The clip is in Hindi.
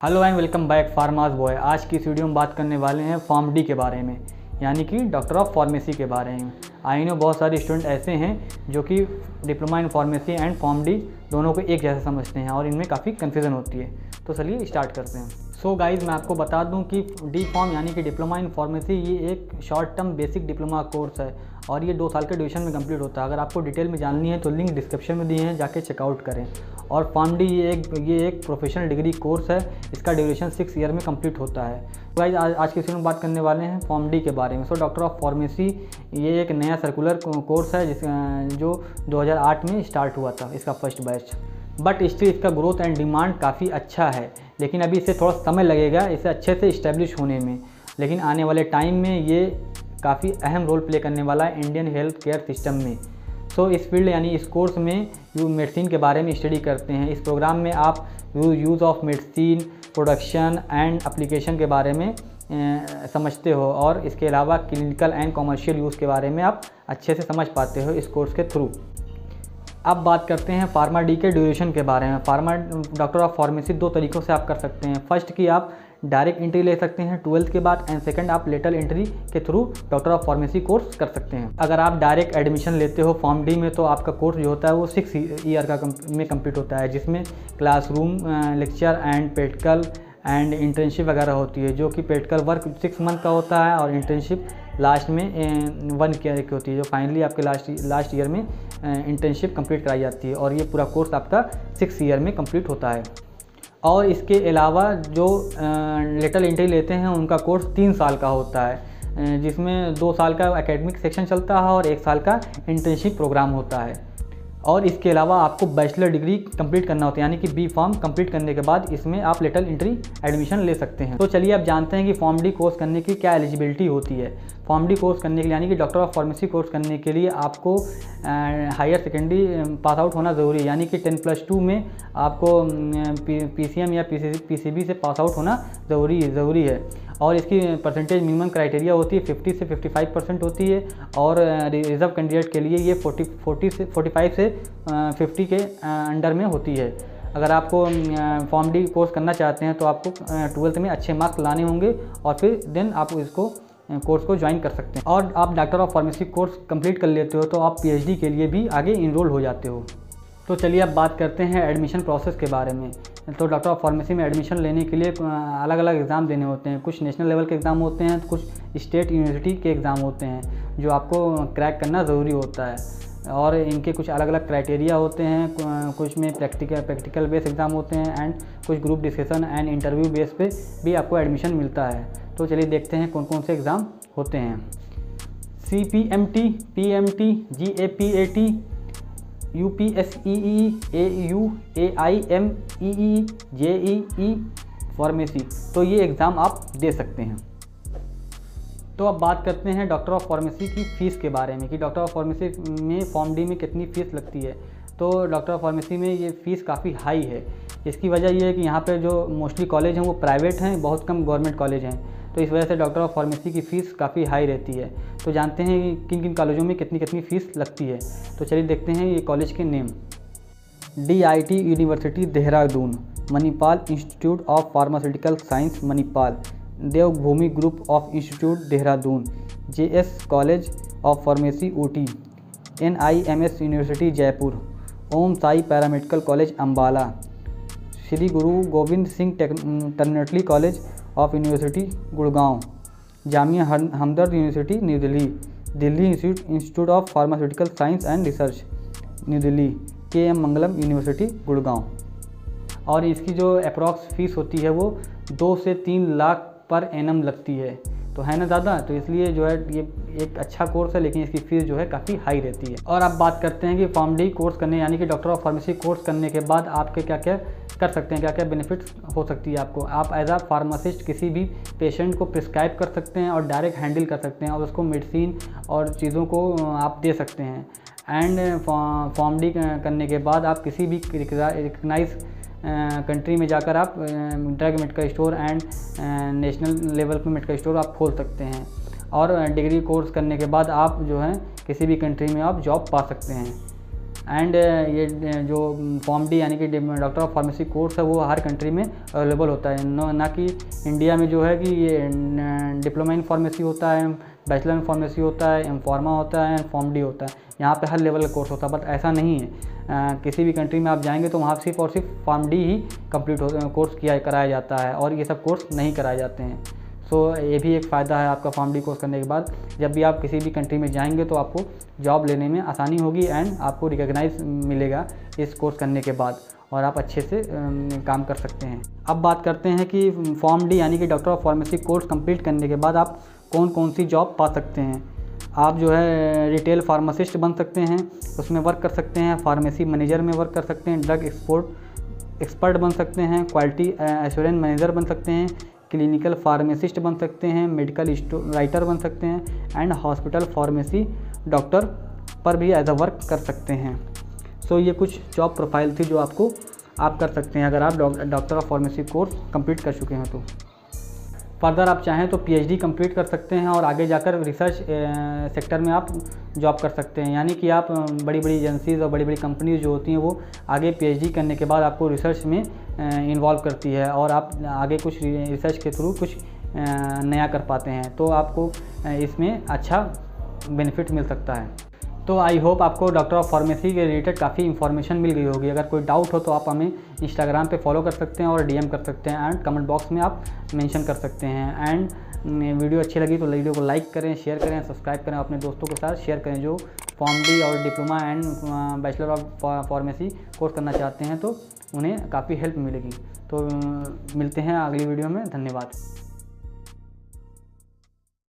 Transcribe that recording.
हेलो एंड वेलकम बैक फार्मास बॉय। आज की इस वीडियो में बात करने वाले हैं फॉर्म डी के बारे में, यानी कि डॉक्टर ऑफ फार्मेसी के बारे में। आई नो बहुत सारे स्टूडेंट ऐसे हैं जो कि diploma in pharmacy and form D दोनों को एक जैसा समझते हैं और इनमें काफ़ी कन्फ्यूज़न होती है। तो चलिए स्टार्ट करते हैं। सो गाइज, मैं आपको बता दूं कि डी फॉर्म यानी कि डिप्लोमा इन फार्मेसी ये एक short term basic diploma course है और ये 2 साल के ड्यूरेशन में कंप्लीट होता है। अगर आपको डिटेल में जाननी है तो लिंक डिस्क्रिप्शन में दिए हैं, जाके चेकआउट करें। और फॉर्म डी ये एक प्रोफेशनल डिग्री कोर्स है, इसका ड्यूरेशन 6 ईयर में कंप्लीट होता है। गाइज, आज के वीडियो में बात करने वाले हैं फॉर्म डी के बारे में। सो डॉक्टर ऑफ फार्मेसी ये एक नया सर्कुलर कोर्स है जो 2008 में स्टार्ट हुआ था, इसका फर्स्ट बैच। बट स्टिल इसका ग्रोथ एंड डिमांड काफ़ी अच्छा है, लेकिन अभी इसे थोड़ा समय लगेगा इसे अच्छे से इस्टेब्लिश होने में। लेकिन आने वाले टाइम में ये काफ़ी अहम रोल प्ले करने वाला है इंडियन हेल्थ केयर सिस्टम में। सो इस फील्ड यानी इस कोर्स में मेडिसिन के बारे में स्टडी करते हैं। इस प्रोग्राम में आप use of medicine, production and application के बारे में समझते हो और इसके अलावा क्लिनिकल एंड कॉमर्शियल यूज़ के बारे में आप अच्छे से समझ पाते हो इस कोर्स के थ्रू। अब बात करते हैं फार्मा डी के ड्यूरेशन के बारे में। डॉक्टर ऑफ फार्मेसी 2 तरीक़ों से आप कर सकते हैं। फर्स्ट कि आप डायरेक्ट एंट्री ले सकते हैं 12th के बाद, एंड सेकंड आप लेटरल एंट्री के through doctor of pharmacy course कर सकते हैं। अगर आप डायरेक्ट एडमिशन लेते हो फॉर्म डी में तो आपका कोर्स जो होता है वो 6 ईयर में कंप्लीट होता है, जिसमें classroom lecture and practical and internship वगैरह होती है, जो कि प्रैक्टिकल वर्क 6 मंथ का होता है और इंटर्नशिप लास्ट में 1 ईयर की होती है, जो फाइनली आपके लास्ट ईयर में इंटर्नशिप कंप्लीट कराई जाती है। और ये पूरा कोर्स आपका 6 ईयर में कंप्लीट होता है। और इसके अलावा जो लेटरल एंट्री लेते हैं उनका कोर्स 3 साल का होता है, जिसमें 2 साल का एकेडमिक सेक्शन चलता है और 1 साल का इंटर्नशिप प्रोग्राम होता है। और इसके अलावा आपको बैचलर डिग्री कंप्लीट करना होता है, यानी कि बी फॉर्म कंप्लीट करने के बाद इसमें आप लेटरल एंट्री एडमिशन ले सकते हैं। तो चलिए अब जानते हैं कि फॉर्म डी कोर्स करने की क्या एलिजिबिलिटी होती है। फॉर्म डी कोर्स करने के लिए यानी कि डॉक्टर ऑफ फार्मेसी कोर्स करने के लिए आपको हायर सेकेंडरी पास आउट होना ज़रूरी है, यानी कि 10+2 में आपको PCM या PCB से पास आउट होना ज़रूरी है। और इसकी परसेंटेज मिनिमम क्राइटेरिया होती है 50 से 55% होती है और रिजर्व कैंडिडेट के लिए ये 45 से 50 के अंडर में होती है। अगर आपको फॉर्म डी कोर्स करना चाहते हैं तो आपको 12th में अच्छे मार्क्स लाने होंगे और फिर देन आप इसको कोर्स को ज्वाइन कर सकते हैं। और आप doctor of pharmacy course complete कर लेते हो तो आप PhD के लिए भी आगे इनरोल हो जाते हो। तो चलिए अब बात करते हैं एडमिशन प्रोसेस के बारे में। तो डॉक्टर ऑफ फार्मेसी में एडमिशन लेने के लिए अलग अलग एग्ज़ाम देने होते हैं। कुछ नेशनल लेवल के एग्ज़ाम होते हैं, कुछ स्टेट यूनिवर्सिटी के एग्ज़ाम होते हैं जो आपको क्रैक करना ज़रूरी होता है। और इनके कुछ अलग अलग क्राइटेरिया होते हैं, कुछ में प्रैक्टिकल बेस एग्ज़ाम होते हैं एंड कुछ group discussion and interview base पे भी आपको एडमिशन मिलता है। तो चलिए देखते हैं कौन कौन से एग्ज़ाम होते हैं। CPMT, PMT, GAPAT, UPSEE, AU, AIMEE, JEE pharmacy. तो ये एग्ज़ाम आप दे सकते हैं। तो अब बात करते हैं डॉक्टर ऑफ फार्मेसी की फ़ीस के बारे में कि डॉक्टर ऑफ फार्मेसी में फॉर्म डी में कितनी फ़ीस लगती है। तो डॉक्टर ऑफ फार्मेसी में ये फ़ीस काफ़ी हाई है। इसकी वजह ये है कि यहाँ पे जो मोस्टली कॉलेज हैं वो प्राइवेट हैं, बहुत कम गवर्नमेंट कॉलेज हैं, तो इस वजह से डॉक्टर ऑफ फार्मेसी की फ़ीस काफ़ी हाई रहती है। तो जानते हैं कि किन किन कॉलेजों में कितनी कितनी फ़ीस लगती है। तो चलिए देखते हैं ये कॉलेज के name. DIT university Dehradun, Manipal institute of pharmaceutical science Manipal, Devbhoomi group of institute Dehradun, JS college of pharmacy OT, NIMS university Jaipur, Om Sai paramedical college Ambala, Shri Guru Gobind Singh tercentenary college of university Gurgaon, Jamia Hamdard university new Delhi, Delhi institute of pharmaceutical science and research new Delhi, KM Mangalam university Gurgaon. और इसकी जो अप्रॉक्स फ़ीस होती है वो 2 से 3 लाख पर एनम लगती है। तो है ना ज़्यादा, तो इसलिए जो है ये एक अच्छा कोर्स है, लेकिन इसकी फ़ीस जो है काफ़ी हाई रहती है। और अब बात करते हैं कि फॉर्म डी कोर्स करने यानी कि डॉक्टर ऑफ फार्मेसी कोर्स करने के बाद आपके क्या क्या कर सकते हैं, क्या क्या बेनिफिट्स हो सकती है आपको। आप एज आ फार्मासिस्ट किसी भी पेशेंट को प्रिस्क्राइब कर सकते हैं और डायरेक्ट हैंडल कर सकते हैं और उसको मेडिसिन और चीज़ों को आप दे सकते हैं। एंड फॉर्म डी करने के बाद आप किसी भी रिकग्नाइज कंट्री में जाकर आप drug medical store and national level पे मेडिकल स्टोर आप खोल सकते हैं। और डिग्री कोर्स करने के बाद आप जो है किसी भी कंट्री में आप जॉब पा सकते हैं। एंड ये जो PharmD यानी कि डॉक्टर ऑफ फार्मेसी कोर्स है वो हर कंट्री में अवेलेबल होता है, ना कि इंडिया में जो है कि ये डिप्लोमा इन फार्मेसी होता है, बैचलर इन फार्मेसी होता है, M.Pharma होता है एंड PharmD होता है। यहाँ पे हर लेवल का कोर्स होता है, बट ऐसा नहीं है। किसी भी कंट्री में आप जाएंगे तो वहाँ सिर्फ और सिर्फ PharmD ही कंप्लीट कोर्स कराया जाता है और ये सब कोर्स नहीं कराए जाते हैं। सो ये भी एक फ़ायदा है आपका PharmD कोर्स करने के बाद। जब भी आप किसी भी कंट्री में जाएंगे तो आपको जॉब लेने में आसानी होगी एंड आपको रिकॉग्नाइज मिलेगा इस कोर्स करने के बाद, और आप अच्छे से काम कर सकते हैं। अब बात करते हैं कि PharmD यानी कि doctor of pharmacy course complete करने के बाद आप कौन कौन सी जॉब पा सकते हैं। आप जो है रिटेल फार्मासिस्ट बन सकते हैं, उसमें वर्क कर सकते हैं, फार्मेसी मैनेजर में वर्क कर सकते हैं, ड्रग एक्सपर्ट बन सकते हैं, क्वालिटी एश्योरेंस मैनेजर बन सकते हैं, क्लिनिकल फार्मासिस्ट बन सकते हैं, मेडिकल राइटर बन सकते हैं एंड हॉस्पिटल फार्मेसी डॉक्टर पर भी एज अ वर्क कर सकते हैं। सो ये कुछ जॉब प्रोफाइल थी जो आप कर सकते हैं अगर आप doctor of pharmacy course complete कर चुके हैं। तो फर्दर आप चाहें तो PhD कंप्लीट कर सकते हैं और आगे जाकर रिसर्च सेक्टर में आप जॉब कर सकते हैं, यानी कि आप बड़ी बड़ी एजेंसीज़ और बड़ी बड़ी कंपनीज जो होती हैं वो आगे PhD करने के बाद आपको रिसर्च में इन्वॉल्व करती है और आप आगे कुछ रिसर्च के थ्रू कुछ नया कर पाते हैं, तो आपको इसमें अच्छा बेनिफिट मिल सकता है। तो आई होप आपको डॉक्टर ऑफ फार्मेसी के रिलेटेड काफ़ी इन्फॉर्मेशन मिल गई होगी। अगर कोई डाउट हो तो आप हमें इंस्टाग्राम पे फॉलो कर सकते हैं और DM कर सकते हैं एंड कमेंट बॉक्स में आप मेंशन कर सकते हैं। एंड वीडियो अच्छी लगी तो वीडियो को लाइक करें, शेयर करें, सब्सक्राइब करें, अपने दोस्तों के साथ शेयर करें जो PharmD और diploma and bachelor of pharmacy course करना चाहते हैं, तो उन्हें काफ़ी हेल्प मिलेगी। तो मिलते हैं अगली वीडियो में। धन्यवाद।